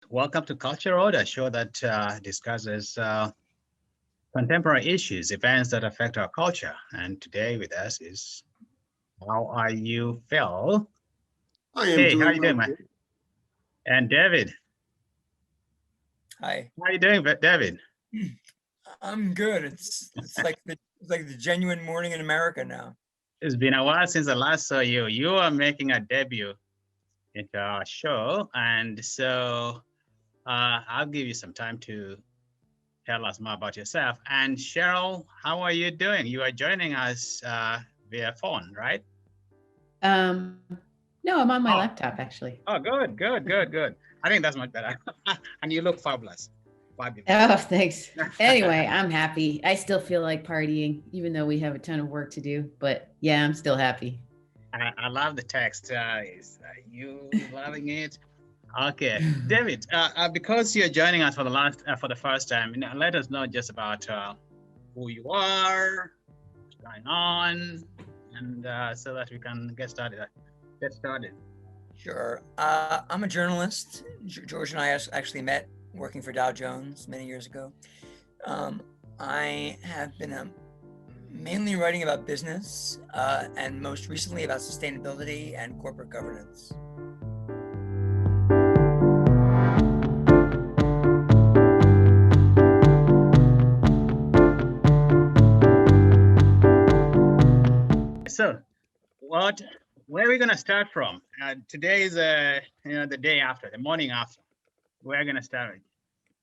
Welcome to Culture Road, a show that discusses contemporary issues, events that affect our culture. And today with us is, how are you, Phil? I am Hey, how are doing you doing, well. man? And David, Hi. how are you doing, David? I'm good. It's like the genuine morning in America now. It's been a while since I last saw you. You are making a debut into our show, and so I'll give you some time to tell us more about yourself. And Cheryl, how are you doing? You are joining us via phone, right? Um, no, I'm on my Oh, laptop actually. oh, good. I think that's much better. And you look fabulous. Fabulous. Oh, thanks. Anyway, I'm happy. I still feel like partying, even though we have a ton of work to do. But yeah, I'm still happy. I love the text. Is you loving it? Okay, David. Because you're joining us for the first time, let us know just about who you are, what's going on, and so that we can get started. Sure. I'm a journalist. George and I actually met working for Dow Jones many years ago. I have been mainly writing about business and most recently about sustainability and corporate governance. So, where are we gonna start from? Today is the day after, the morning after. We're gonna start.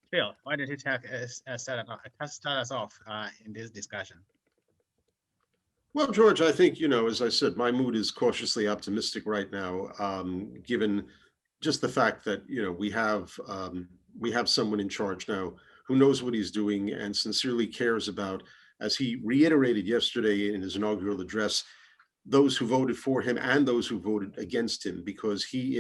Phil, why don't you start us off in this discussion? Well, George, I think, as I said, my mood is cautiously optimistic right now, given just the fact that, we have someone in charge now who knows what he's doing and sincerely cares about, as he reiterated yesterday in his inaugural address, those who voted for him and those who voted against him, because he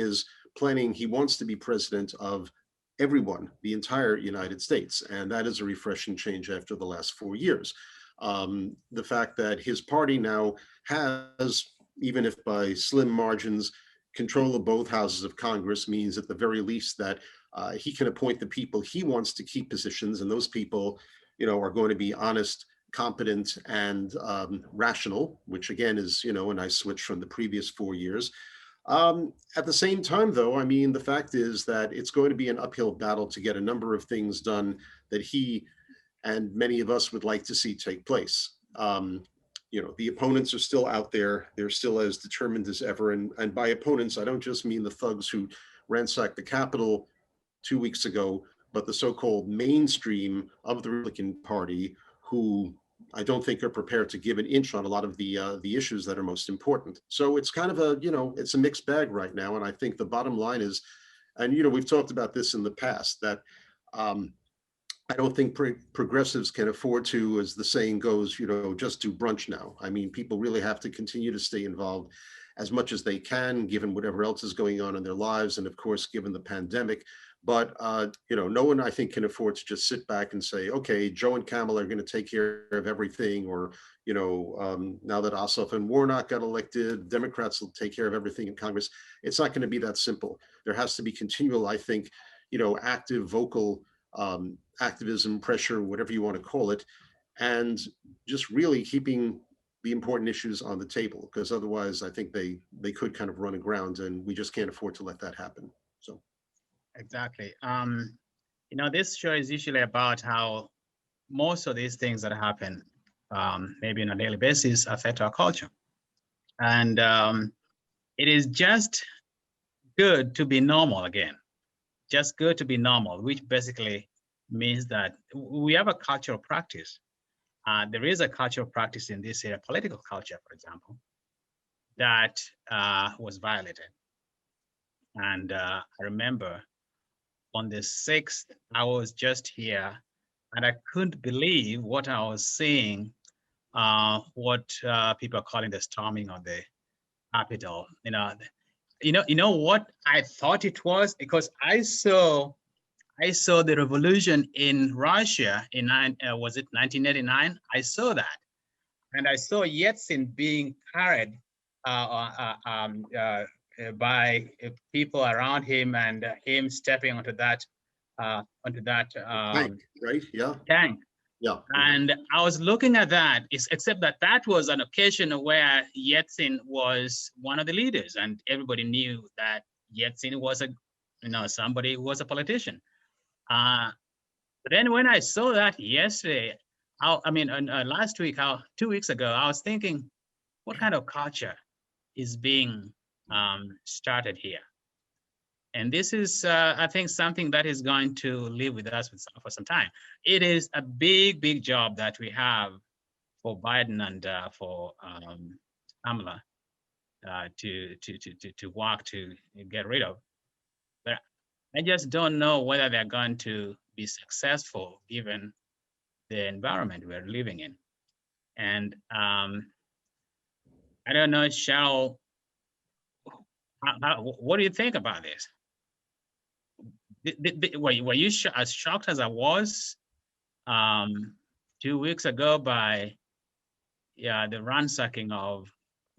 wants to be president of everyone, the entire United States. And that is a refreshing change after the last 4 years. The fact that his party now has, even if by slim margins, control of both houses of Congress means at the very least that he can appoint the people he wants to keep positions, and those people, are going to be honest, competent, and rational, which again is, a nice switch from the previous 4 years. At the same time, though, I mean, the fact is that it's going to be an uphill battle to get a number of things done that he and many of us would like to see take place. The opponents are still out there. They're still as determined as ever. And by opponents, I don't just mean the thugs who ransacked the Capitol 2 weeks ago, but the so-called mainstream of the Republican Party, who I don't think are prepared to give an inch on a lot of the issues that are most important. So it's kind of it's a mixed bag right now. And I think the bottom line is, and we've talked about this in the past, that I don't think progressives can afford to, as the saying goes, just do brunch now. I mean, people really have to continue to stay involved as much as they can, given whatever else is going on in their lives, and of course, given the pandemic. But no one, I think, can afford to just sit back and say, okay, Joe and Kamala are going to take care of everything, or now that Ossoff and Warnock got elected, Democrats will take care of everything in Congress. It's not going to be that simple. There has to be continual, I think, active, vocal activism, pressure, whatever you want to call it, and just really keeping the important issues on the table, because otherwise I think they could kind of run aground, and we just can't afford to let that happen. So Exactly. This show is usually about how most of these things that happen, maybe on a daily basis, affect our culture. And it is just good to be normal again. Just good to be normal, which basically means that we have a cultural practice. There is a cultural practice in this area, political culture, for example, that was violated. And I remember on the 6th, I was just here and I couldn't believe what I was seeing, what people are calling the storming of the Capitol. You know what I thought it was? Because I saw the revolution in Russia in was it 1989? I saw that, and I saw Yeltsin being carried by people around him and him stepping onto that Tank, right? Yeah. tank. Yeah. And I was looking at that, except that that was an occasion where Yeltsin was one of the leaders, and everybody knew that Yeltsin was somebody who was a politician. But then when I saw that yesterday, last week, 2 weeks ago, I was thinking, what kind of culture is being started here? And this is, I think, something that is going to live with us for some time. It is a big, big job that we have for Biden and for Kamala to work to get rid of. But I just don't know whether they're going to be successful given the environment we're living in. And I don't know, Cheryl, what do you think about this? Were you as shocked as I was 2 weeks ago by the ransacking of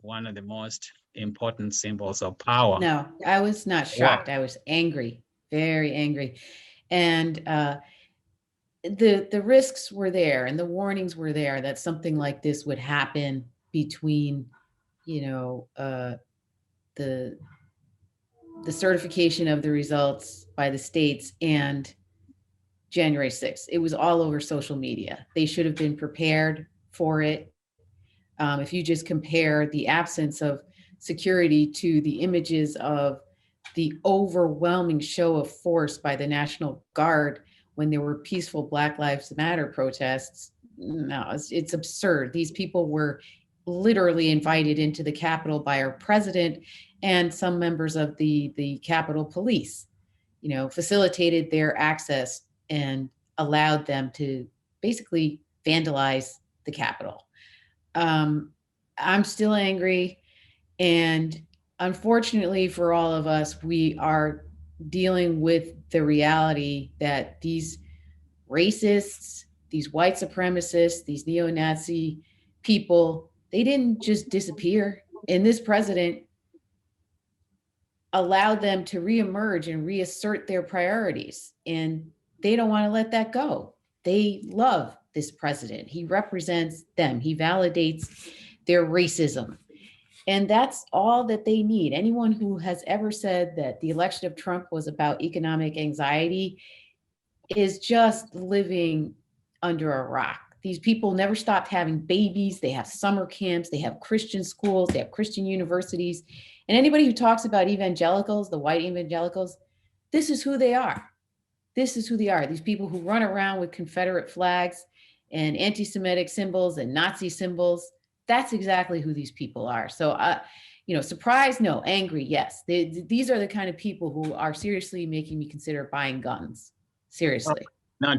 one of the most important symbols of power? No, I was not shocked. I was angry, very angry. And the risks were there and the warnings were there that something like this would happen between, the certification of the results by the states and January 6th. It was all over social media. They should have been prepared for it. If you just compare the absence of security to the images of the overwhelming show of force by the National Guard when there were peaceful Black Lives Matter protests, no, it's absurd. These people were literally invited into the Capitol by our president and some members of the Capitol Police, facilitated their access and allowed them to basically vandalize the Capitol. I'm still angry. And unfortunately for all of us, we are dealing with the reality that these racists, these white supremacists, these neo-Nazi people, they didn't just disappear. And this president allowed them to reemerge and reassert their priorities. And they don't want to let that go. They love this president. He represents them. He validates their racism. And that's all that they need. Anyone who has ever said that the election of Trump was about economic anxiety is just living under a rock. These people never stopped having babies. They have summer camps. They have Christian schools. They have Christian universities. And anybody who talks about evangelicals, the white evangelicals, this is who they are. This is who they are. These people who run around with Confederate flags and anti-Semitic symbols and Nazi symbols. That's exactly who these people are. So, surprised? No. Angry? Yes. These are the kind of people who are seriously making me consider buying guns. Seriously. No,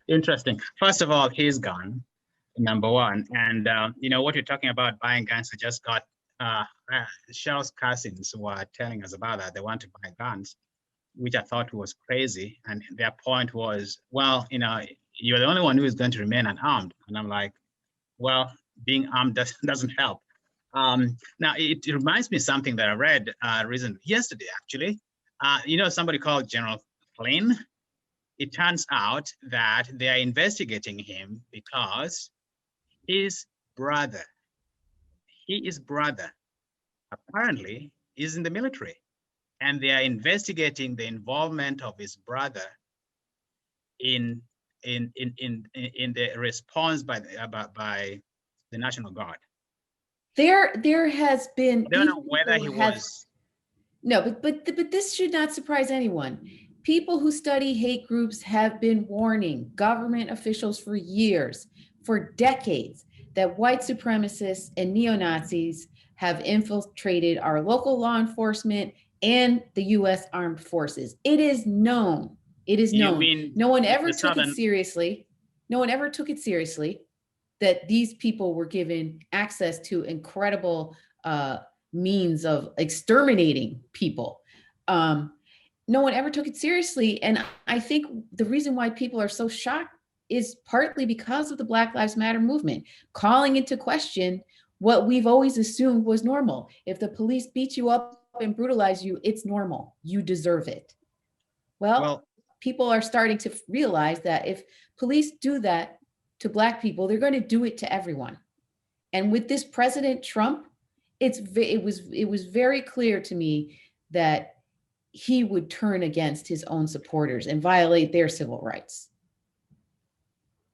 interesting. First of all, his gun, number one. And, what you're talking about buying guns, I just got Cheryl's cousins were telling us about that. They want to buy guns, which I thought was crazy. And their point was, well, you're the only one who is going to remain unarmed. And I'm like, well, being armed doesn't help. Now, it reminds me of something that I read yesterday, actually. Somebody called General Flynn. It turns out that they are investigating him because his brother, apparently is in the military. And they are investigating the involvement of his brother in the response by the National Guard. There has been. I don't know whether he was. No, but this should not surprise anyone. People who study hate groups have been warning government officials for years, for decades, that white supremacists and neo-Nazis have infiltrated our local law enforcement and the U.S. armed forces. It is known. It is known. No one ever took it seriously. No one ever took it seriously that these people were given access to incredible means of exterminating people. No one ever took it seriously. And I think the reason why people are so shocked is partly because of the Black Lives Matter movement, calling into question what we've always assumed was normal. If the police beat you up and brutalize you, it's normal. You deserve it. Well, people are starting to realize that if police do that to Black people, they're going to do it to everyone. And with this President Trump, it was very clear to me that he would turn against his own supporters and violate their civil rights.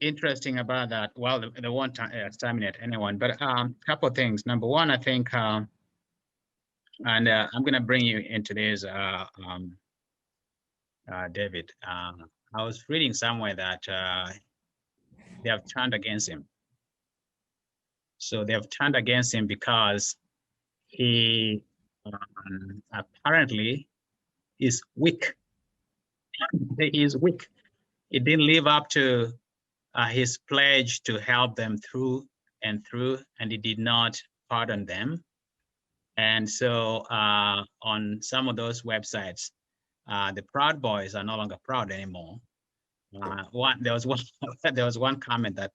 Interesting about that. Well, they won't terminate anyone, but a couple of things. Number one, I think, and I'm going to bring you into this, David. I was reading somewhere that they have turned against him. So they have turned against him because he apparently is weak. He is weak. He didn't live up to his pledge to help them through and through, and he did not pardon them. And so on some of those websites, the Proud Boys are no longer proud anymore. There was one comment that,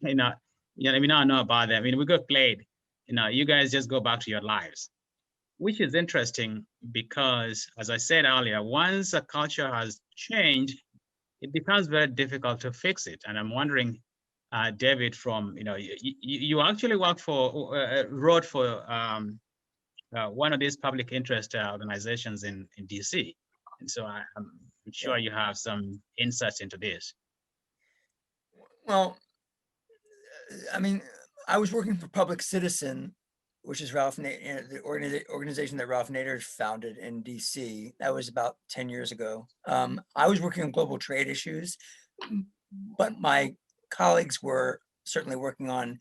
we now know about them. I mean, we got played. You guys just go back to your lives, which is interesting because, as I said earlier, once a culture has changed, it becomes very difficult to fix it. And I'm wondering, David, from you actually wrote for one of these public interest organizations in DC, and so I'm sure you have some insights into this. Well, I mean, I was working for Public Citizen, which is the organization that Ralph Nader founded in DC. That was about 10 years ago. I was working on global trade issues, but my colleagues were certainly working on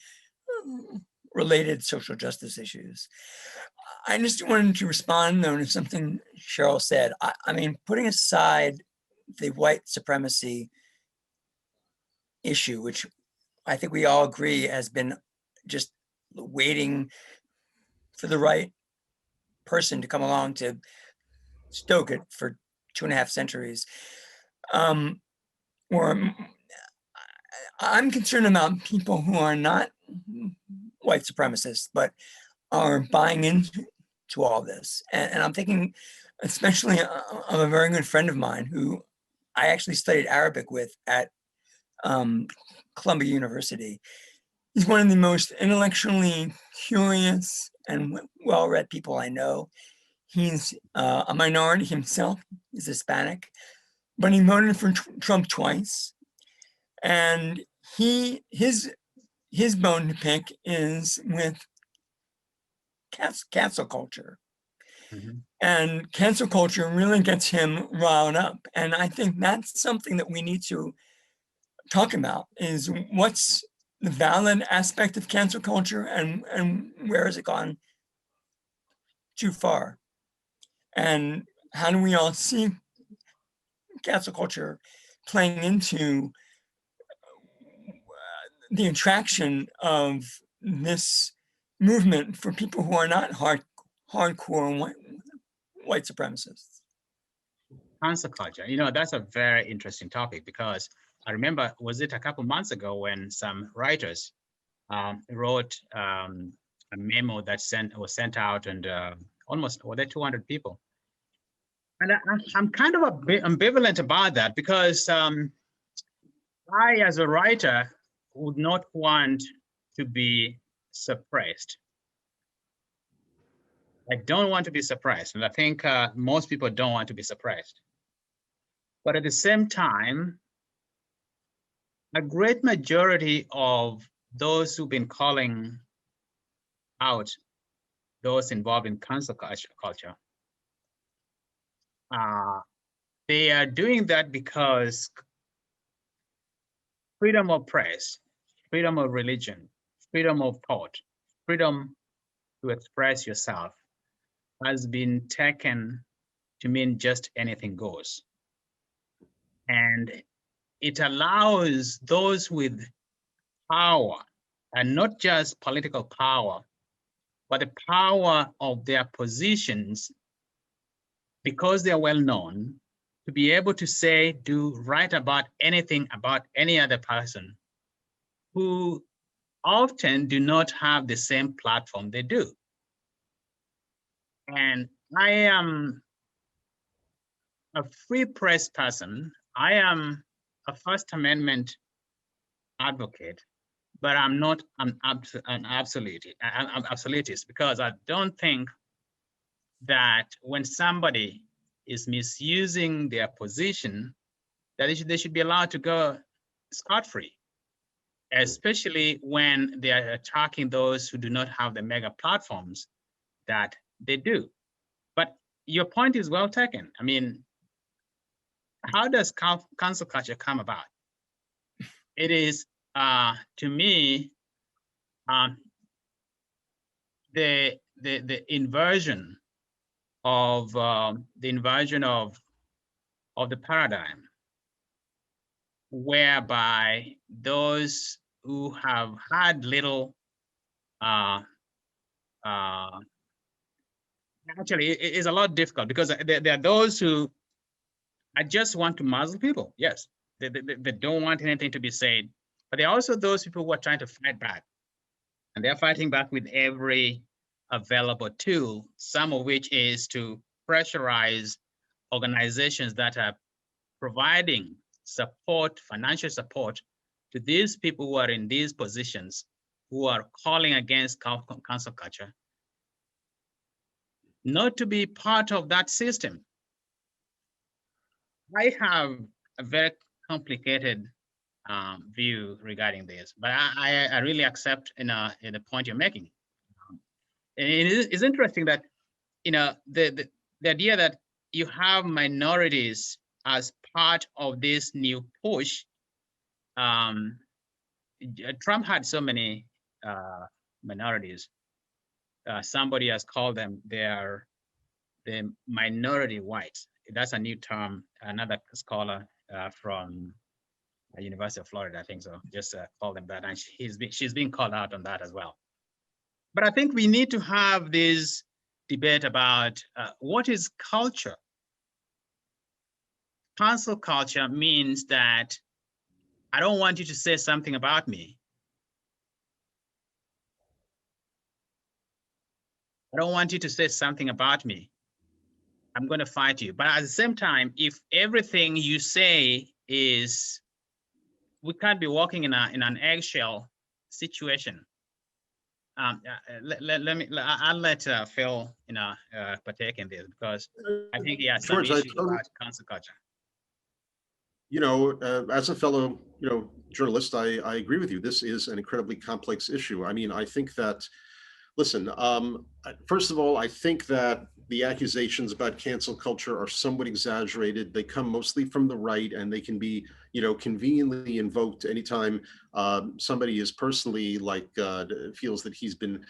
related social justice issues. I just wanted to respond, though, to something Cheryl said. I mean, putting aside the white supremacy issue, which I think we all agree has been just waiting for the right person to come along to stoke it for 2.5 centuries. I'm concerned about people who are not white supremacists, but are buying into all this. And I'm thinking especially of a very good friend of mine who I actually studied Arabic with at Columbia University. He's one of the most intellectually curious and well-read people I know. He's a minority himself. He's Hispanic, but he voted for Trump twice. And his bone to pick is with cancel culture. Mm-hmm. And cancel culture really gets him riled up. And I think that's something that we need to talk about, is what's the valid aspect of cancel culture and where has it gone too far? And how do we all see cancel culture playing into the attraction of this movement for people who are not hardcore white supremacists? Cancel culture, that's a very interesting topic, because I remember, was it a couple months ago when some writers wrote a memo that was sent out, and almost, were there 200 people? And I'm kind of a bit ambivalent about that, because I, as a writer, would not want to be suppressed. I don't want to be suppressed, and I think most people don't want to be suppressed. But at the same time, a great majority of those who've been calling out those involved in cancel culture, they are doing that because freedom of press, freedom of religion, freedom of thought, freedom to express yourself has been taken to mean just anything goes. And it allows those with power, and not just political power, but the power of their positions, because they're well known, to be able to say, do, write about anything about any other person who often do not have the same platform they do. And I am a free press person. I am a First Amendment advocate, but I'm not an absolutist, because I don't think that when somebody is misusing their position, that they should be allowed to go scot-free, especially when they are attacking those who do not have the mega platforms that they do. But your point is well taken. I mean, how does cancel culture come about? It is, to me, the inversion of the paradigm, whereby those who have had little, actually it is a lot difficult, because there are those who I just want to muzzle people. Yes, they don't want anything to be said, but there are also those people who are trying to fight back, and they're fighting back with every available tool, some of which is to pressurize organizations that are providing support, financial support, to these people who are in these positions, who are calling against cancel culture, not to be part of that system. I have a very complicated view regarding this, but I really accept in the point you're making. It's interesting that, you know, the idea that you have minorities as part of this new push. Trump had so many minorities. Somebody has called them the minority whites. That's a new term. Another scholar from University of Florida, I think so, just called them that, and she's being called out on that as well. But I think we need to have this debate about what is culture. Cancel culture means that I don't want you to say something about me. I don't want you to say something about me. I'm going to fight you. But at the same time, if everything you say is, we can't be walking in an eggshell situation. I'll let Phil, partake in this, because I think he has some George, issues about cancel culture. You know, as a fellow, journalist, I agree with you. This is an incredibly complex issue. I mean, I think that, listen, first of all, I think that the accusations about cancel culture are somewhat exaggerated. They come mostly from the right, and they can be, conveniently invoked anytime somebody is personally feels that he's been,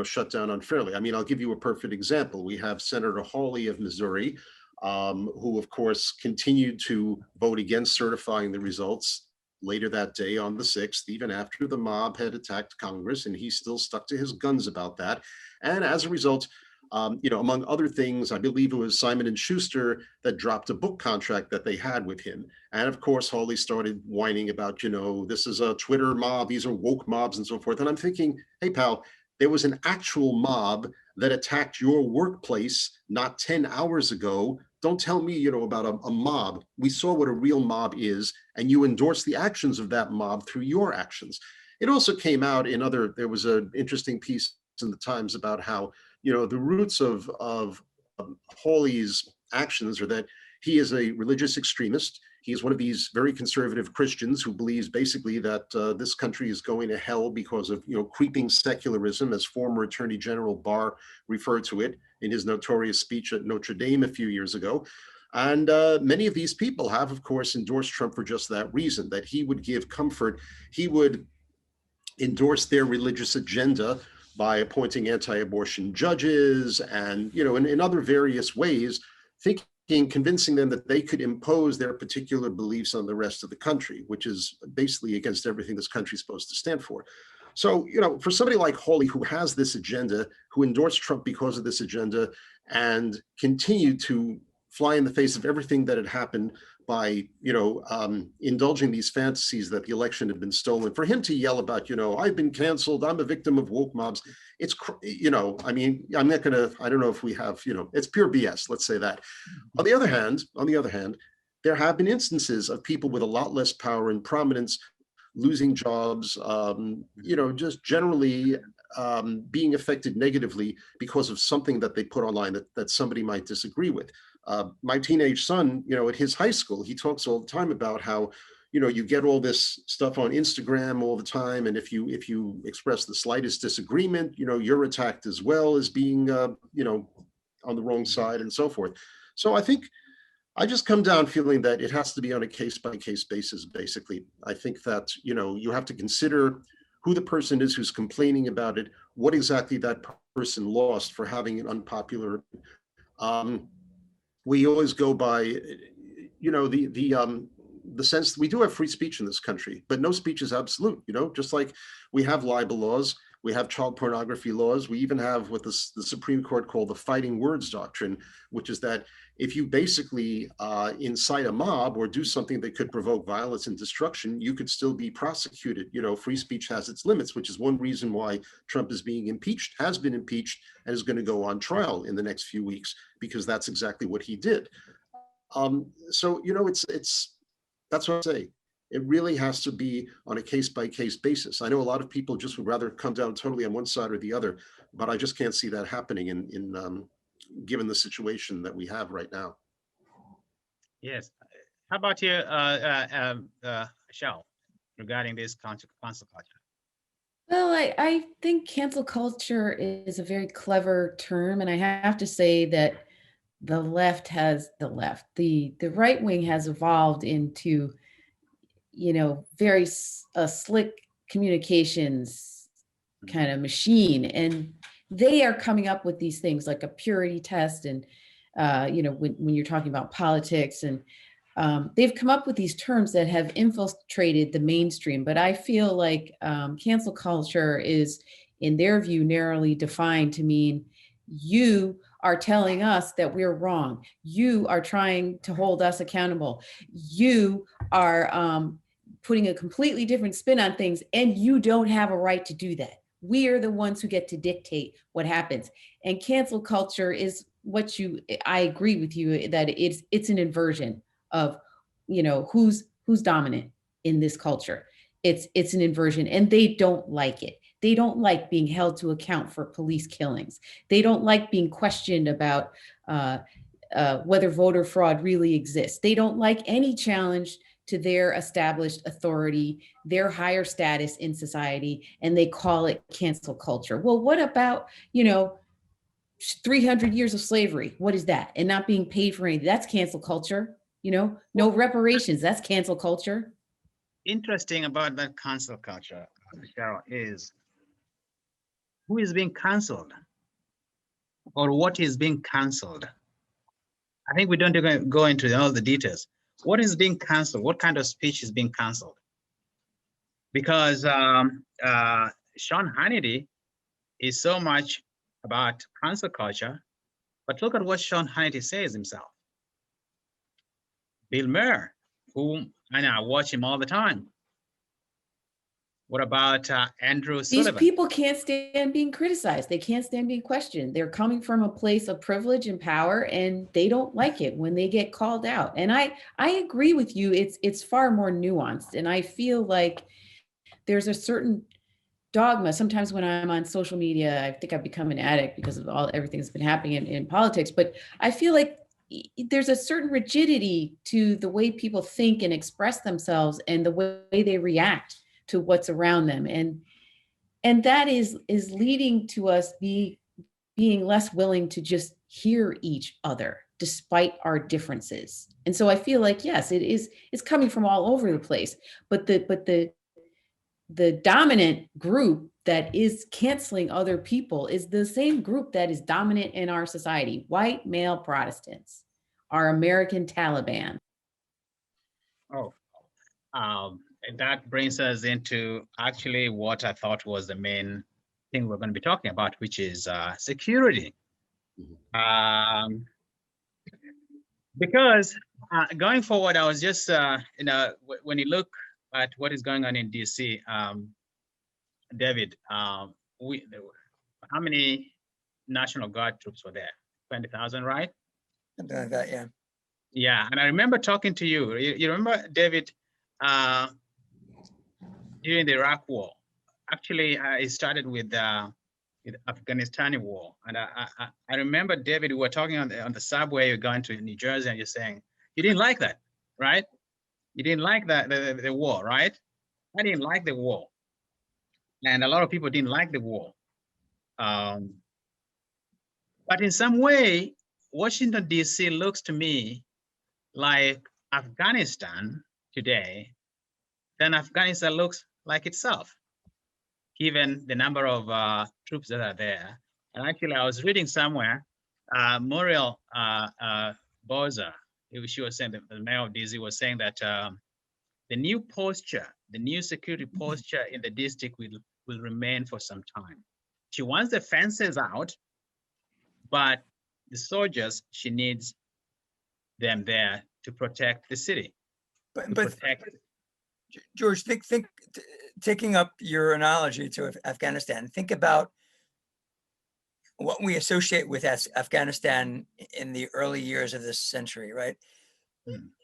shut down unfairly. I mean, I'll give you a perfect example. We have Senator Hawley of Missouri, who of course continued to vote against certifying the results later that day on the 6th, even after the mob had attacked Congress, and he still stuck to his guns about that. And as a result, among other things, I believe it was Simon & Schuster that dropped a book contract that they had with him. And of course, Hawley started whining about, this is a Twitter mob, these are woke mobs and so forth. And I'm thinking, hey, pal, there was an actual mob that attacked your workplace not 10 hours ago. Don't tell me, about a mob. We saw what a real mob is, and you endorse the actions of that mob through your actions. It also came out there was an interesting piece in the Times about how, the roots of Hawley's actions are that he is a religious extremist. He is one of these very conservative Christians who believes basically that this country is going to hell because of, creeping secularism, as former Attorney General Barr referred to it in his notorious speech at Notre Dame a few years ago. And many of these people have, of course, endorsed Trump for just that reason, that he would give comfort. He would endorse their religious agenda by appointing anti-abortion judges and, in other various ways, convincing them that they could impose their particular beliefs on the rest of the country, which is basically against everything this country is supposed to stand for. So, for somebody like Hawley, who has this agenda, who endorsed Trump because of this agenda, and continued to fly in the face of everything that had happened by, indulging these fantasies that the election had been stolen, for him to yell about, I've been canceled, I'm a victim of woke mobs. It's, I mean, I'm not gonna, I don't know if we have, it's pure BS, let's say that. On the other hand, there have been instances of people with a lot less power and prominence losing jobs, just generally being affected negatively because of something that they put online that somebody might disagree with. My teenage son, at his high school, he talks all the time about how, you get all this stuff on Instagram all the time, and if you express the slightest disagreement, you're attacked as well as being, on the wrong side and so forth. So I think I just come down feeling that it has to be on a case-by-case basis, basically. I think that, you have to consider who the person is who's complaining about it, what exactly that person lost for having an unpopular. We always go by, the sense that we do have free speech in this country, but no speech is absolute, just like we have libel laws, we have child pornography laws, we even have what the Supreme Court called the fighting words doctrine, which is that if you basically incite a mob or do something that could provoke violence and destruction, you could still be prosecuted. Free speech has its limits, which is one reason why Trump is being impeached, has been impeached, and is going to go on trial in the next few weeks, because that's exactly what he did. So, that's what I say. It really has to be on a case-by-case basis. I know a lot of people just would rather come down totally on one side or the other, but I just can't see that happening in given the situation that we have right now. Yes. How about you, Cheryl, regarding this cancel culture? Well, I think cancel culture is a very clever term, and I have to say that the right wing has evolved into, very slick communications kind of machine, and they are coming up with these things like a purity test, and when you're talking about politics, and they've come up with these terms that have infiltrated the mainstream. But I feel like cancel culture is, in their view, narrowly defined to mean you are telling us that we're wrong. You are trying to hold us accountable. You are putting a completely different spin on things, and you don't have a right to do that. We are the ones who get to dictate what happens. And cancel culture is I agree with you that it's an inversion of, who's dominant in this culture. It's an inversion, and they don't like it. They don't like being held to account for police killings. They don't like being questioned about whether voter fraud really exists. They don't like any challenge to their established authority, their higher status in society, and they call it cancel culture. Well, what about, 300 years of slavery? What is that? And not being paid for anything? That's cancel culture. No reparations. That's cancel culture. Interesting about that cancel culture, Cheryl, is who is being canceled or what is being canceled. I think we don't even go into all the details. What is being canceled? What kind of speech is being canceled? Because Sean Hannity is so much about cancel culture, but look at what Sean Hannity says himself. Bill Maher, whom I watch him all the time. What about Andrew Sullivan? These people can't stand being criticized. They can't stand being questioned. They're coming from a place of privilege and power, and they don't like it when they get called out. And I agree with you. It's far more nuanced. And I feel like there's a certain dogma. Sometimes when I'm on social media, I think I've become an addict because of everything that's been happening in politics. But I feel like there's a certain rigidity to the way people think and express themselves and the way they react to what's around them. And that is leading to us being less willing to just hear each other despite our differences. And so I feel like, yes, it's coming from all over the place, but the dominant group that is canceling other people is the same group that is dominant in our society. White male Protestants, our American Taliban. And that brings us into actually what I thought was the main thing we're going to be talking about, which is security. Because Going forward, I was just, when you look at what is going on in DC, David, how many National Guard troops were there? 20,000, right? Something like that, yeah. Yeah, and I remember talking to you. You remember, David, during the Iraq War. Actually, it started with the Afghanistan war. And I remember, David, we were talking on the subway, you're going to New Jersey, and you're saying, you didn't like that, right? You didn't like the war, right? I didn't like the war. And a lot of people didn't like the war. But in some way, Washington, D.C. looks to me like Afghanistan today, then Afghanistan looks like itself, given the number of troops that are there. And actually, I was reading somewhere, Muriel Bowser, she was saying, the mayor of DC was saying that the new posture, the new security posture in the district will remain for some time. She wants the fences out, but the soldiers, she needs them there to protect the city. But George, taking up your analogy to Afghanistan, think about what we associate with Afghanistan in the early years of this century, right?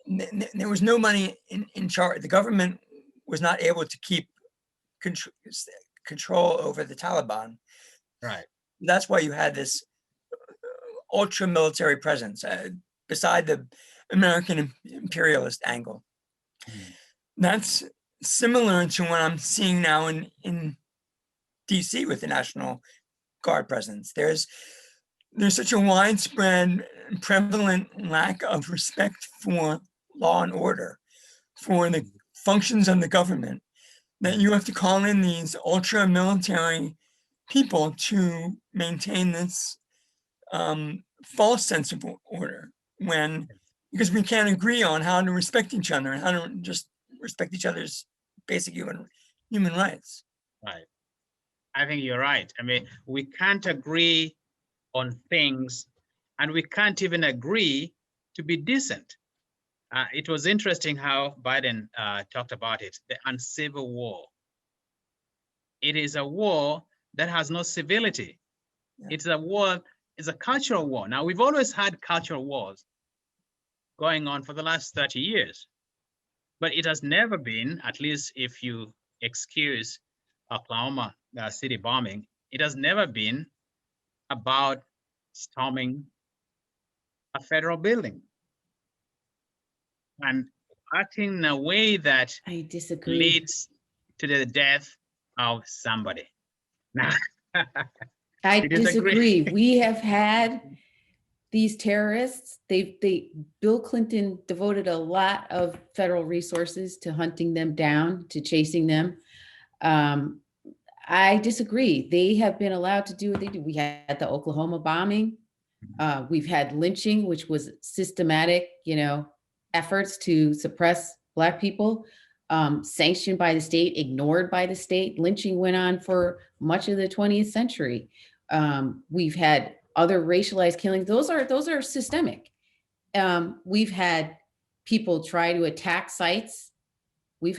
There was no money in charge. The government was not able to keep control over the Taliban. Right. That's why you had this ultra military presence beside the American imperialist angle. That's similar to what I'm seeing now in DC with the National Guard presence. There's such a widespread, prevalent lack of respect for law and order, for the functions of the government, that you have to call in these ultra military people to maintain this false sense of order, because we can't agree on how to respect each other and how to just respect each other's basic human rights. Right. I think you're right. I mean, we can't agree on things, and we can't even agree to be decent. It was interesting how Biden talked about it, the uncivil war. It is a war that has no civility. Yeah. It's a war, it's a cultural war. Now, we've always had cultural wars going on for the last 30 years, but it has never been, at least if you excuse Oklahoma city bombing, it has never been about storming a federal building and acting in a way that I disagree. Leads to the death of somebody. Now, I disagree. We have had these terrorists. Bill Clinton devoted a lot of federal resources to hunting them down, to chasing them. I disagree. They have been allowed to do what they do. We had the Oklahoma bombing. We've had lynching, which was systematic, efforts to suppress Black people, sanctioned by the state, ignored by the state. Lynching went on for much of the 20th century. We've had other racialized killings. Those are systemic. We've had people try to attack sites. We've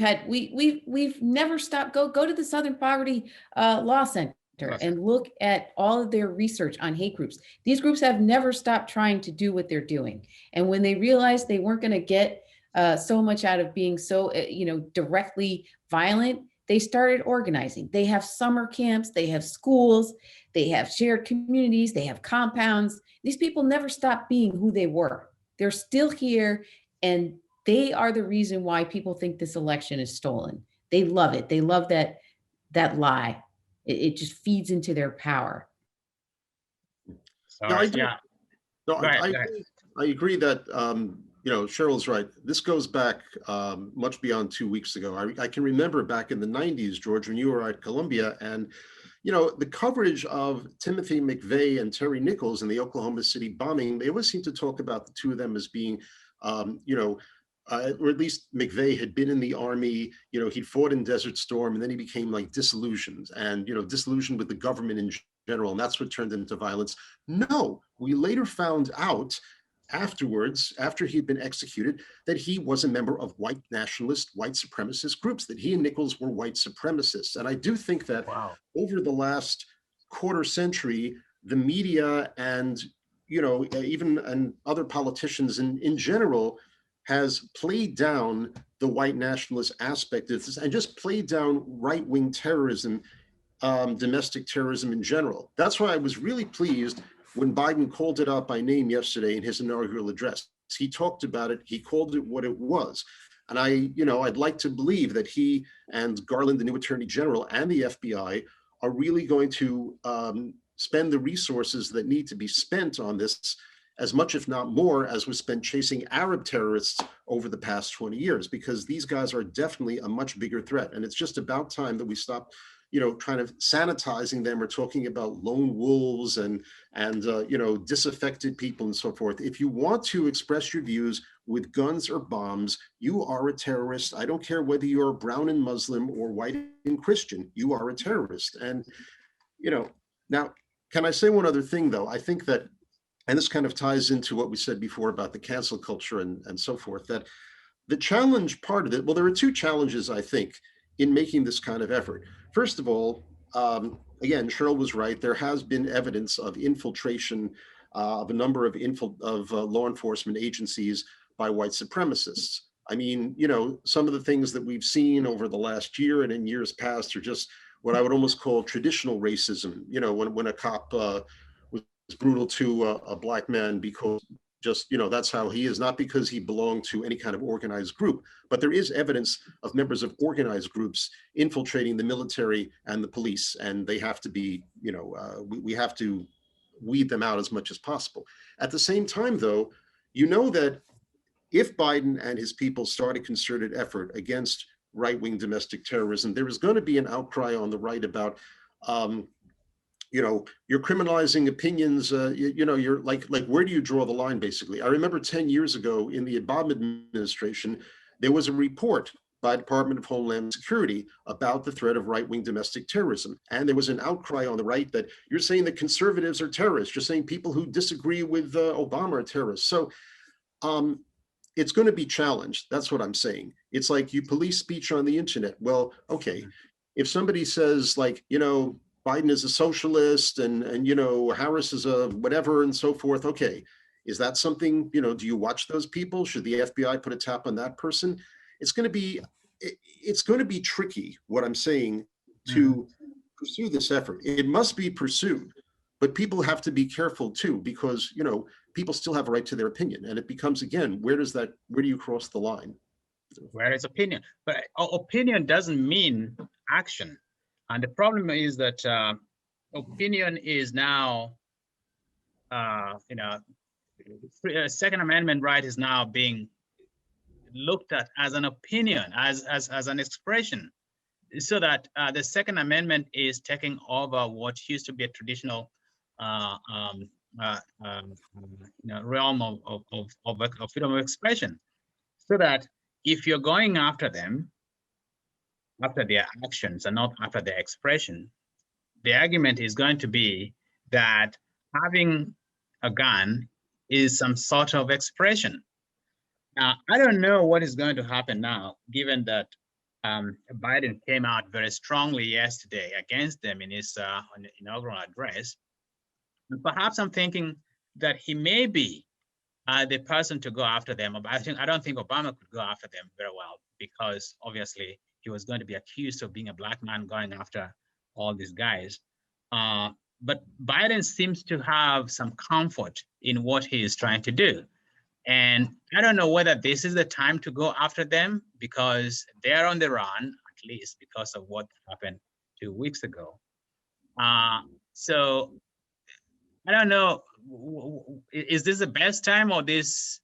never stopped. Go to the Southern Poverty Law Center and look at all of their research on hate groups. These groups have never stopped trying to do what they're doing. And when they realized they weren't going to get so much out of being so, directly violent, they started organizing. They have summer camps, they have schools, they have shared communities, they have compounds. These people never stopped being who they were. They're still here, and they are the reason why people think this election is stolen. They love it. They love that lie. It just feeds into their power. I agree that Cheryl's right. This goes back much beyond 2 weeks ago. I can remember back in the 90s, George, when you were at Columbia, and the coverage of Timothy McVeigh and Terry Nichols in the Oklahoma City bombing, they always seem to talk about the two of them as being, or at least McVeigh had been in the army, he'd fought in Desert Storm, and then he became like disillusioned and, disillusioned with the government in general. And that's what turned into violence. No, we later found out afterwards, after he'd been executed, that he was a member of white nationalist, white supremacist groups, that he and Nichols were white supremacists. And I do think that Wow. over the last quarter century, the media and, you know, even and other politicians in general has played down the white nationalist aspect of this and just played down right-wing terrorism, domestic terrorism in general. That's why I was really pleased when Biden called it out by name yesterday in his inaugural address. He talked about it, he called it what it was. And I'd like to believe that he and Garland, the new attorney general, and the FBI are really going to spend the resources that need to be spent on this, as much, if not more, as was spent chasing Arab terrorists over the past 20 years, because these guys are definitely a much bigger threat. And it's just about time that we stop, kind of sanitizing them or talking about lone wolves and disaffected people and so forth. If you want to express your views with guns or bombs, you are a terrorist. I don't care whether you're brown and Muslim or white and Christian, you are a terrorist. And, now, can I say one other thing, though? I think that, and this kind of ties into what we said before about the cancel culture and so forth, that the challenge part of it, well, there are two challenges, I think, in making this kind of effort. First of all, again, Cheryl was right. There has been evidence of infiltration of a number of law enforcement agencies by white supremacists. I mean, some of the things that we've seen over the last year and in years past are just what I would almost call traditional racism. When a cop was brutal to a black man because just, that's how he is, not because he belonged to any kind of organized group. But there is evidence of members of organized groups infiltrating the military and the police, and they have to be, we have to weed them out as much as possible. At the same time, though, that if Biden and his people start a concerted effort against right-wing domestic terrorism, there is going to be an outcry on the right about, you're criminalizing opinions, you're like, where do you draw the line, basically? I remember 10 years ago in the Obama administration, there was a report by Department of Homeland Security about the threat of right-wing domestic terrorism. And there was an outcry on the right that you're saying that conservatives are terrorists, you're saying people who disagree with Obama are terrorists. So it's going to be challenged. That's what I'm saying. It's like you police speech on the internet. Well, okay, if somebody says like, Biden is a socialist and Harris is a whatever and so forth. Okay, is that something, do you watch those people? Should the FBI put a tap on that person? It's going to be tricky, what I'm saying, to pursue this effort. It must be pursued, but people have to be careful too, because, people still have a right to their opinion. And it becomes, again, where do you cross the line? Where is opinion? But opinion doesn't mean action. And the problem is that opinion is now, Second Amendment right is now being looked at as an opinion, as an expression, so that the Second Amendment is taking over what used to be a traditional realm of freedom of expression, so that if you're going after them, after their actions and not after their expression, the argument is going to be that having a gun is some sort of expression. Now, I don't know what is going to happen now, given that Biden came out very strongly yesterday against them in his inaugural address. And perhaps I'm thinking that he may be the person to go after them. I don't think Obama could go after them very well, because obviously he was going to be accused of being a black man going after all these guys. But Biden seems to have some comfort in what he is trying to do. And I don't know whether this is the time to go after them, because they're on the run, at least because of what happened 2 weeks ago. So I don't know, is this the best time, or this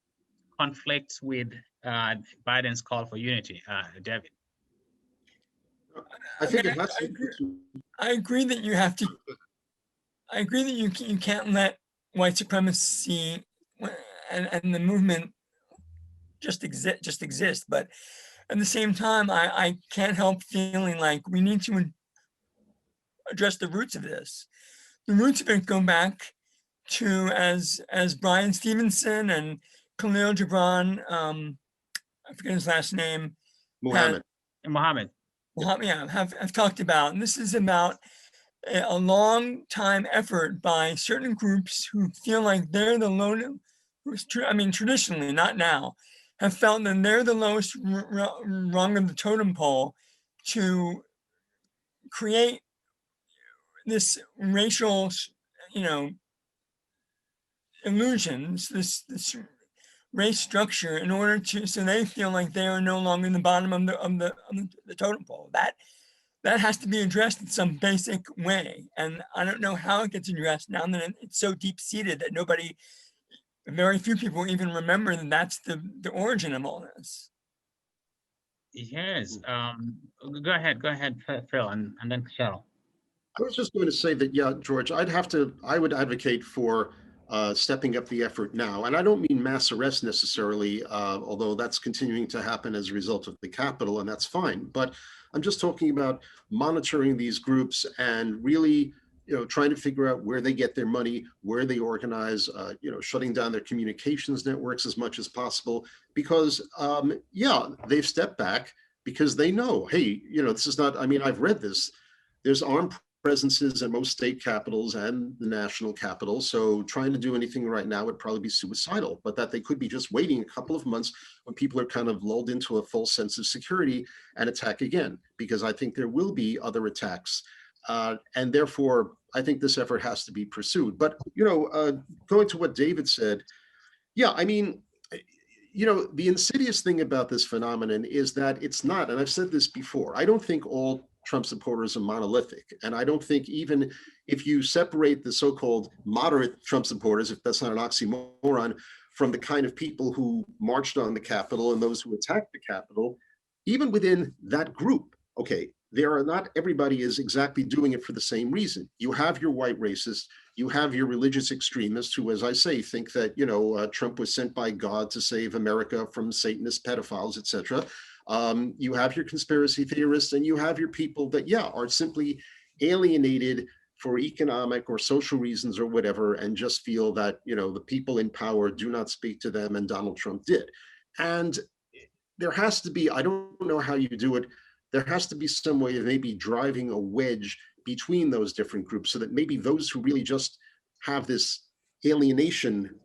conflicts with Biden's call for unity, David? I think it has to. I agree that you have to. I agree that you can't let white supremacy and the movement just exist. But at the same time, I can't help feeling like we need to address the roots of this. The roots of it go back to, as Brian Stevenson and Khalil Gibran, I forget his last name, Muhammad. Mohammed. have talked about. And this is about a long time effort by certain groups who feel like they're the lowest, I mean, traditionally, not now, have felt that they're the lowest rung of the totem pole to create this racial, illusions, this race structure in order to, so they feel like they are no longer in the bottom of the totem pole. That has to be addressed in some basic way. And I don't know how it gets addressed now that it's so deep seated that very few people even remember that that's the origin of all this. Yes. Go ahead, Phil, and then Cheryl. I was just going to say that, yeah, George, I would advocate for stepping up the effort now. And I don't mean mass arrest necessarily, although that's continuing to happen as a result of the Capitol, and that's fine. But I'm just talking about monitoring these groups and really, trying to figure out where they get their money, where they organize, shutting down their communications networks as much as possible. Because, yeah, they've stepped back because they know, hey, this is not, I mean, I've read this. There's armed presences in most state capitals and the national capital. So trying to do anything right now would probably be suicidal, but that they could be just waiting a couple of months when people are kind of lulled into a false sense of security and attack again, because I think there will be other attacks. And therefore, I think this effort has to be pursued. But, going to what David said, yeah, I mean, the insidious thing about this phenomenon is that it's not, and I've said this before, I don't think all Trump supporters are monolithic. And I don't think even if you separate the so-called moderate Trump supporters, if that's not an oxymoron, from the kind of people who marched on the Capitol and those who attacked the Capitol, even within that group, okay, not everybody is exactly doing it for the same reason. You have your white racists, you have your religious extremists who, as I say, think that, Trump was sent by God to save America from Satanist pedophiles, etc. You have your conspiracy theorists, and you have your people that, yeah, are simply alienated for economic or social reasons or whatever, and just feel that, the people in power do not speak to them, and Donald Trump did. And there has to be, I don't know how you do it, there has to be some way of maybe driving a wedge between those different groups so that maybe those who really just have this alienation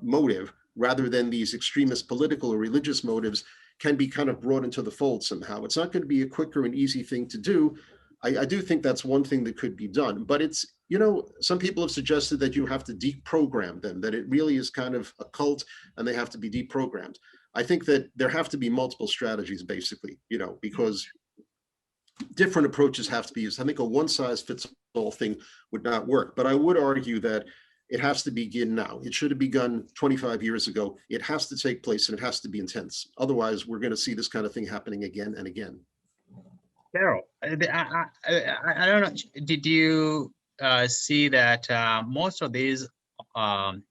motive, rather than these extremist political or religious motives, can be kind of brought into the fold somehow. It's not going to be a quicker and easy thing to do. I do think that's one thing that could be done, but it's, some people have suggested that you have to deprogram them, that it really is kind of a cult and they have to be deprogrammed. I think that there have to be multiple strategies, basically, because different approaches have to be used. I think a one-size-fits-all thing would not work, but I would argue that it has to begin now. It should have begun 25 years ago. It has to take place and it has to be intense. Otherwise, we're going to see this kind of thing happening again and again. Carol, I don't know, did you see that most of these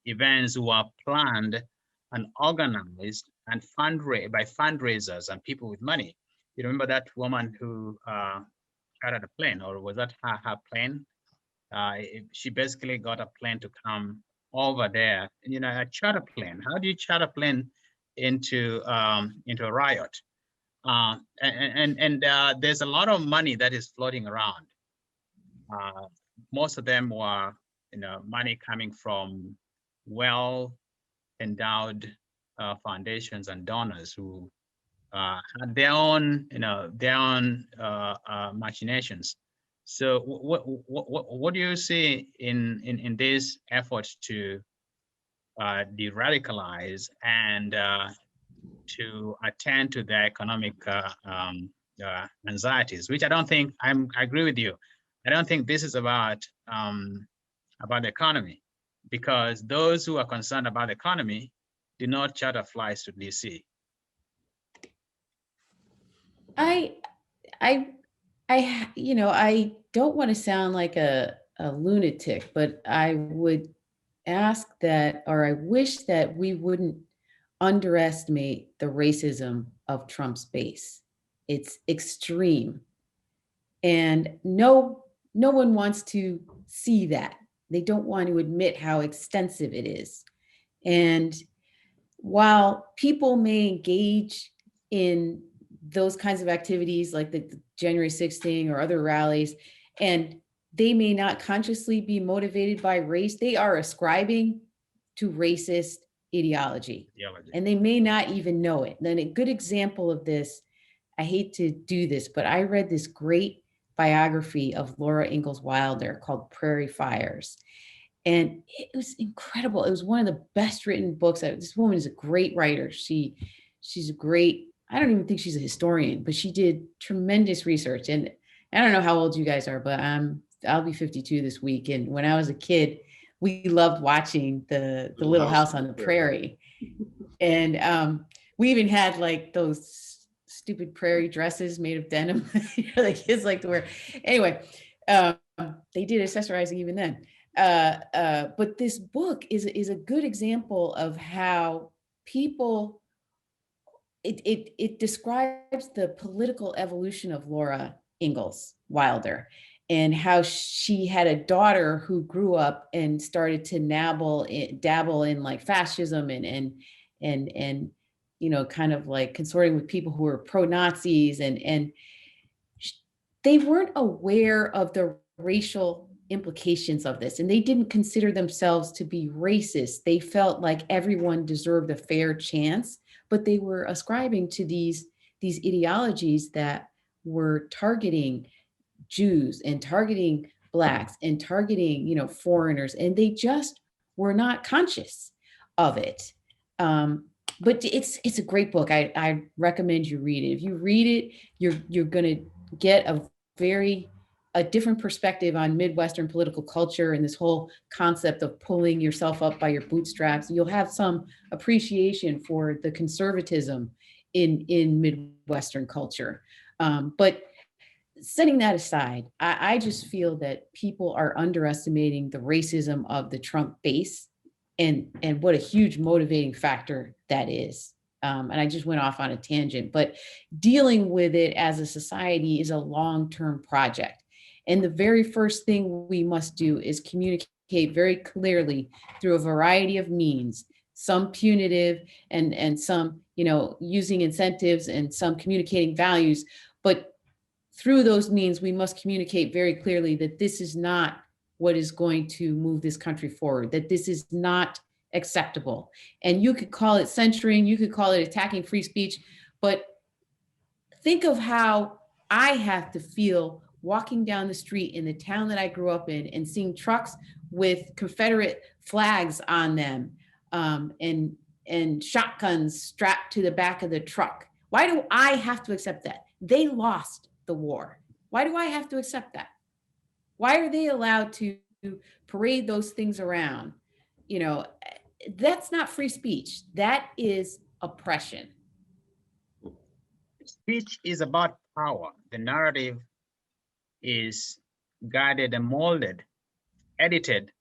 events were planned and organized and by fundraisers and people with money? You remember that woman who chartered a plane, or was that her plane? She basically got a plane to come over there. A charter plane. How do you charter a plane into a riot? And there's a lot of money that is floating around. Most of them were, money coming from well-endowed foundations and donors who had their own machinations. So what do you see in this effort to de-radicalize and to attend to their economic anxieties, which I don't think I agree with you. I don't think this is about the economy, because those who are concerned about the economy do not charter flights to DC. I don't want to sound like a lunatic, but I would ask that, or I wish that we wouldn't underestimate the racism of Trump's base. It's extreme. And no one wants to see that. They don't want to admit how extensive it is. And while people may engage in those kinds of activities like the January 6th thing or other rallies, and they may not consciously be motivated by race, they are ascribing to racist ideology. And they may not even know it. Then a good example of this, I hate to do this, but I read this great biography of Laura Ingalls Wilder called Prairie Fires. And it was incredible. It was one of the best written books. This woman is a great writer. She's a great, I don't even think she's a historian, but she did tremendous research. And I don't know how old you guys are, but I'll be 52 this week. And when I was a kid, we loved watching the Little House on the Prairie. And we even had like those stupid prairie dresses made of denim. The kids like to wear. Anyway, they did accessorizing even then. But this book is a good example of how people, it describes the political evolution of Laura Ingalls Wilder, and how she had a daughter who grew up and started to dabble in like fascism and kind of like consorting with people who were pro-Nazis, and they weren't aware of the racial implications of this, and they didn't consider themselves to be racist. They felt like everyone deserved a fair chance, but they were ascribing to these ideologies that were targeting Jews and targeting Blacks and targeting foreigners, and they just were not conscious of it. But it's a great book. I recommend you read it. If you read it, you're gonna get a different perspective on Midwestern political culture and this whole concept of pulling yourself up by your bootstraps. You'll have some appreciation for the conservatism in Midwestern culture. But setting that aside, I just feel that people are underestimating the racism of the Trump base and what a huge motivating factor that is. And I just went off on a tangent, but dealing with it as a society is a long-term project. And the very first thing we must do is communicate very clearly through a variety of means, some punitive and some, using incentives and some communicating values. But through those means, we must communicate very clearly that this is not what is going to move this country forward, that this is not acceptable. And you could call it censoring, you could call it attacking free speech, but think of how I have to feel walking down the street in the town that I grew up in and seeing trucks with Confederate flags on them, and shotguns strapped to the back of the truck. Why do I have to accept that? They lost the war. Why do I have to accept that? Why are they allowed to parade those things around? That's not free speech. That is oppression. Speech is about power. The narrative is guided and molded, edited,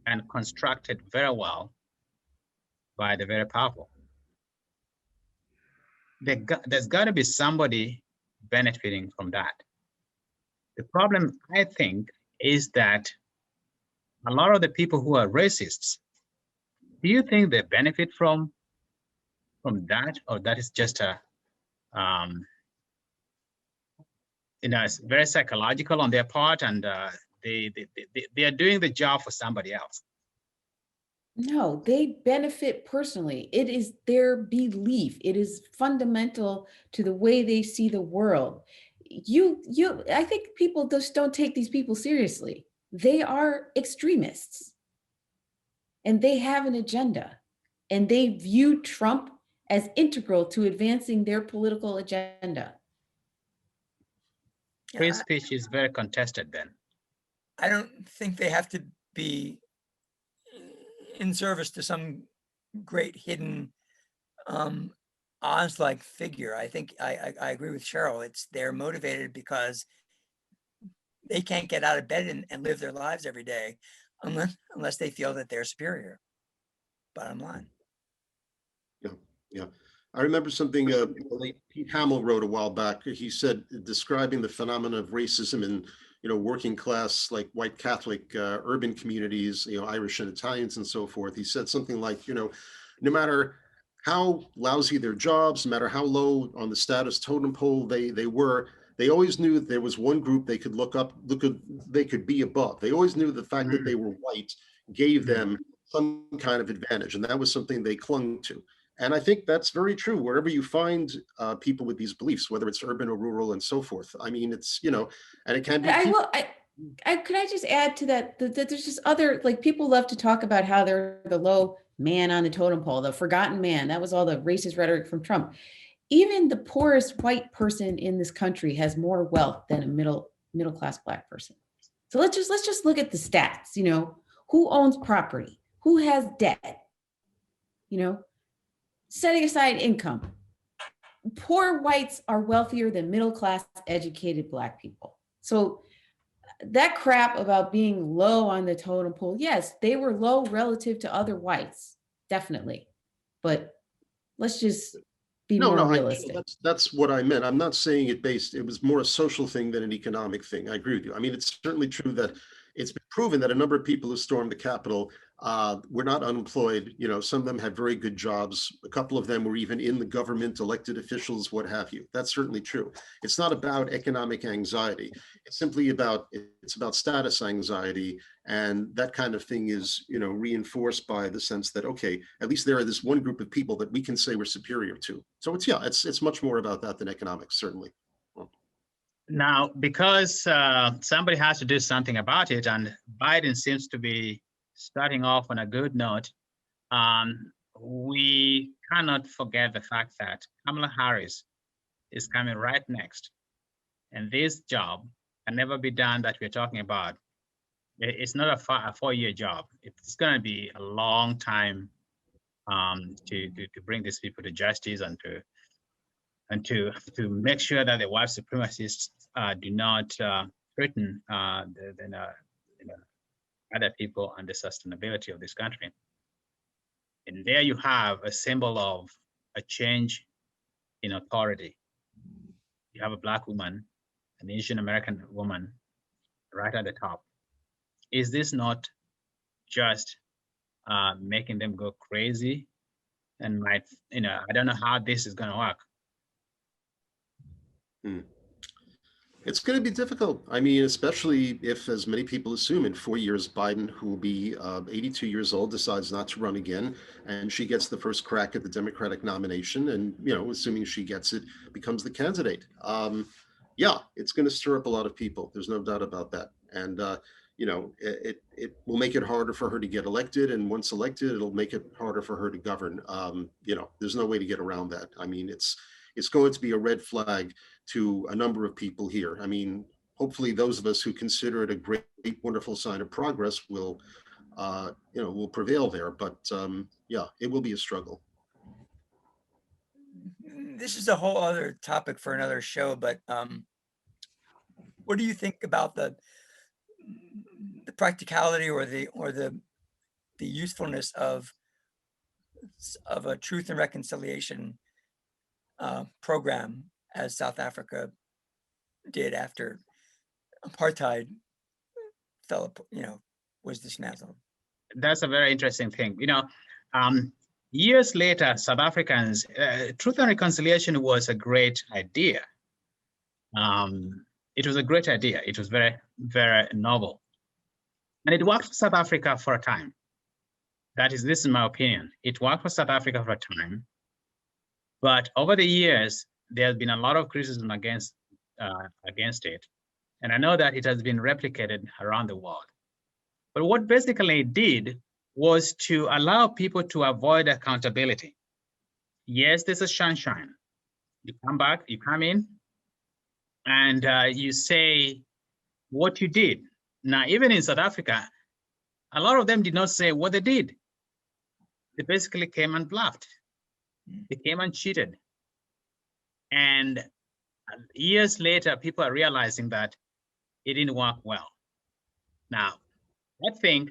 and constructed very well by the very powerful. There's got to be somebody benefiting from that. The problem, I think, is that a lot of the people who are racists, do you think they benefit from that, or that is just a it's very psychological on their part, and they are doing the job for somebody else? No, they benefit personally. It is their belief. It is fundamental to the way they see the world. I think people just don't take these people seriously. They are extremists, and they have an agenda, and they view Trump as integral to advancing their political agenda. Free speech is very contested then. I don't think they have to be in service to some great hidden Oz-like figure. I think I agree with Cheryl. They're motivated because they can't get out of bed and live their lives every day unless they feel that they're superior. Bottom line. Yeah. I remember something Pete Hamill wrote a while back. He said, describing the phenomenon of racism working class, like white Catholic urban communities, Irish and Italians and so forth. He said something like, no matter how lousy their jobs, no matter how low on the status totem pole they were, they always knew that there was one group they could they could be above. They always knew the fact that they were white gave them some kind of advantage, and that was something they clung to. And I think that's very true wherever you find people with these beliefs, whether it's urban or rural and so forth. I mean, it's, and it can be. Could I just add to that there's just other, like, people love to talk about how they're the low man on the totem pole, the forgotten man. That was all the racist rhetoric from Trump. Even the poorest white person in this country has more wealth than a middle class Black person. So let's just look at the stats. Who owns property? Who has debt? Setting aside income, poor whites are wealthier than middle class educated Black people. So that crap about being low on the totem pole, yes, they were low relative to other whites, definitely. But let's just be more realistic. That's what I meant. I'm not saying it was more a social thing than an economic thing. I agree with you. I mean, it's certainly true that it's been proven that a number of people who stormed the Capitol were not unemployed. Some of them had very good jobs. A couple of them were even in the government, elected officials, what have you. That's certainly true. It's not about economic anxiety. It's simply about status anxiety. And that kind of thing is, reinforced by the sense that, okay, at least there are this one group of people that we can say we're superior to. So it's much more about that than economics, certainly. Now, because somebody has to do something about it, and Biden seems to be starting off on a good note, we cannot forget the fact that Kamala Harris is coming right next. And this job can never be done that we're talking about. It's not a 4-year job. It's going to be a long time to bring these people to justice and to make sure that the white supremacists do not threaten other people and the sustainability of this country. And there you have a symbol of a change in authority. You have a Black woman, an Asian American woman, right at the top. Is this not just making them go crazy? And I don't know how this is going to work. It's going to be difficult. I mean, especially if, as many people assume, in 4 years, Biden, who will be 82 years old, decides not to run again, and she gets the first crack at the Democratic nomination, and, assuming she gets it, becomes the candidate. It's going to stir up a lot of people. There's no doubt about that. And, it will make it harder for her to get elected. And once elected, it'll make it harder for her to govern. There's no way to get around that. I mean, it's going to be a red flag to a number of people here. I mean, hopefully those of us who consider it a great, wonderful sign of progress will prevail there. But it will be a struggle. This is a whole other topic for another show, but what do you think about the practicality or the usefulness of a truth and reconciliation program, as South Africa did after apartheid was dismantled? That's a very interesting thing. Years later, South Africans, truth and reconciliation was a great idea. It was a great idea. It was very, very novel. And it worked for South Africa for a time. This is my opinion. It worked for South Africa for a time. But over the years, there's been a lot of criticism against it. And I know that it has been replicated around the world. But what basically it did was to allow people to avoid accountability. Yes, this is sunshine. You come back, you come in, and you say what you did. Now, even in South Africa, a lot of them did not say what they did. They basically came and bluffed. They came and cheated. And years later, people are realizing that it didn't work well. Now, I think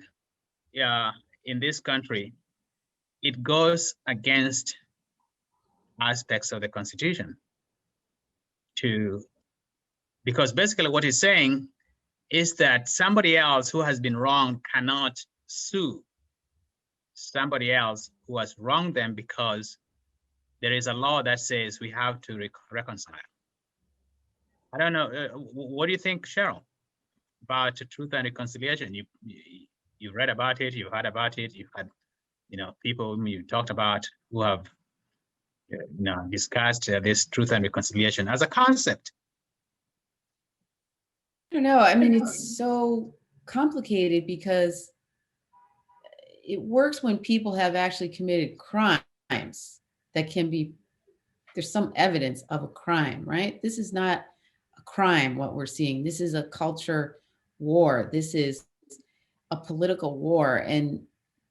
in this country, it goes against aspects of the Constitution because basically what it's saying is that somebody else who has been wronged cannot sue somebody else who has wronged them, because there is a law that says we have to reconcile. I don't know. What do you think, Cheryl, about truth and reconciliation? You read about it, you heard about it, you had, people whom you talked about who have, discussed this truth and reconciliation as a concept. I don't know. I mean, it's so complicated because it works when people have actually committed crimes that can be, there's some evidence of a crime, right? This is not a crime, what we're seeing. This is a culture war. This is a political war. And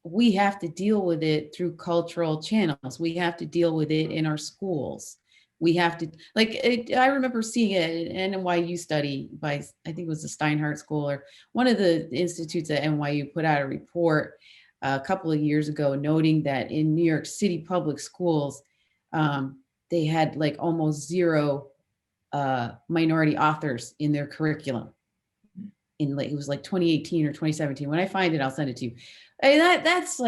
we have to deal with it through cultural channels. We have to deal with it in our schools. We have to, I remember seeing an NYU study by, I think it was the Steinhardt School or one of the institutes at NYU put out a report a couple of years ago noting that in New York City public schools, they had almost zero minority authors in their curriculum. It was 2018 or 2017. When I find it, I'll send it to you. That's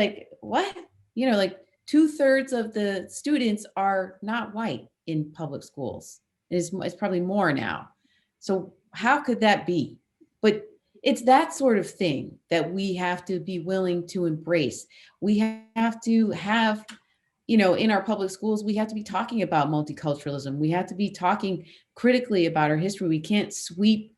what? 2/3 of the students are not white in public schools. It's probably more now. So how could that be? But it's that sort of thing that we have to be willing to embrace. We have to have, in our public schools, we have to be talking about multiculturalism. We have to be talking critically about our history. We can't sweep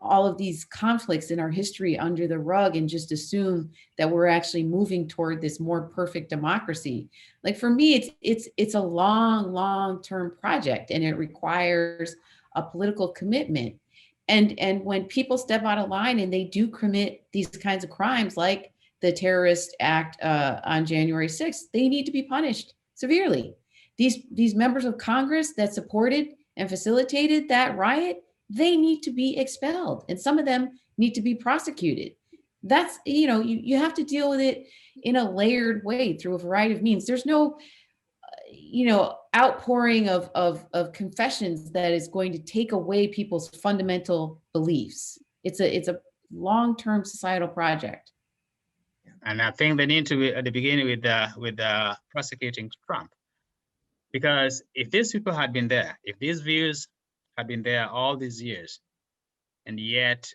all of these conflicts in our history under the rug and just assume that we're actually moving toward this more perfect democracy. For me, it's a long-term project, and it requires a political commitment. And when people step out of line and they do commit these kinds of crimes, like the terrorist act on January 6th, they need to be punished severely. These members of Congress that supported and facilitated that riot, they need to be expelled, and some of them need to be prosecuted. That's, you have to deal with it in a layered way through a variety of means. There's no, outpouring of confessions that is going to take away people's fundamental beliefs. It's a long-term societal project. And I think they need to be at the beginning with prosecuting Trump, because if these people had been there, if these views had been there all these years, and yet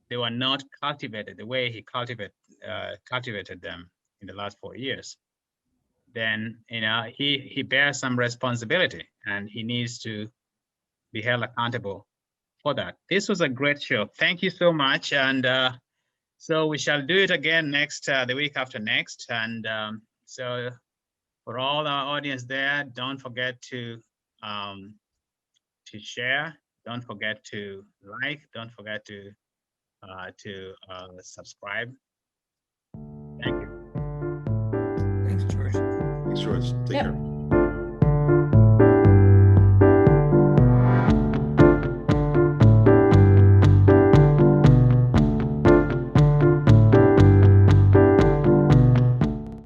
they were not cultivated the way he cultivated them in the last 4 years, then he bears some responsibility, and he needs to be held accountable for that. This was a great show. Thank you so much, and so we shall do it again the week after next. And so for all our audience there, don't forget to share, don't forget to like, don't forget to subscribe. Thank you. Thanks, George. Thanks, George. Take care.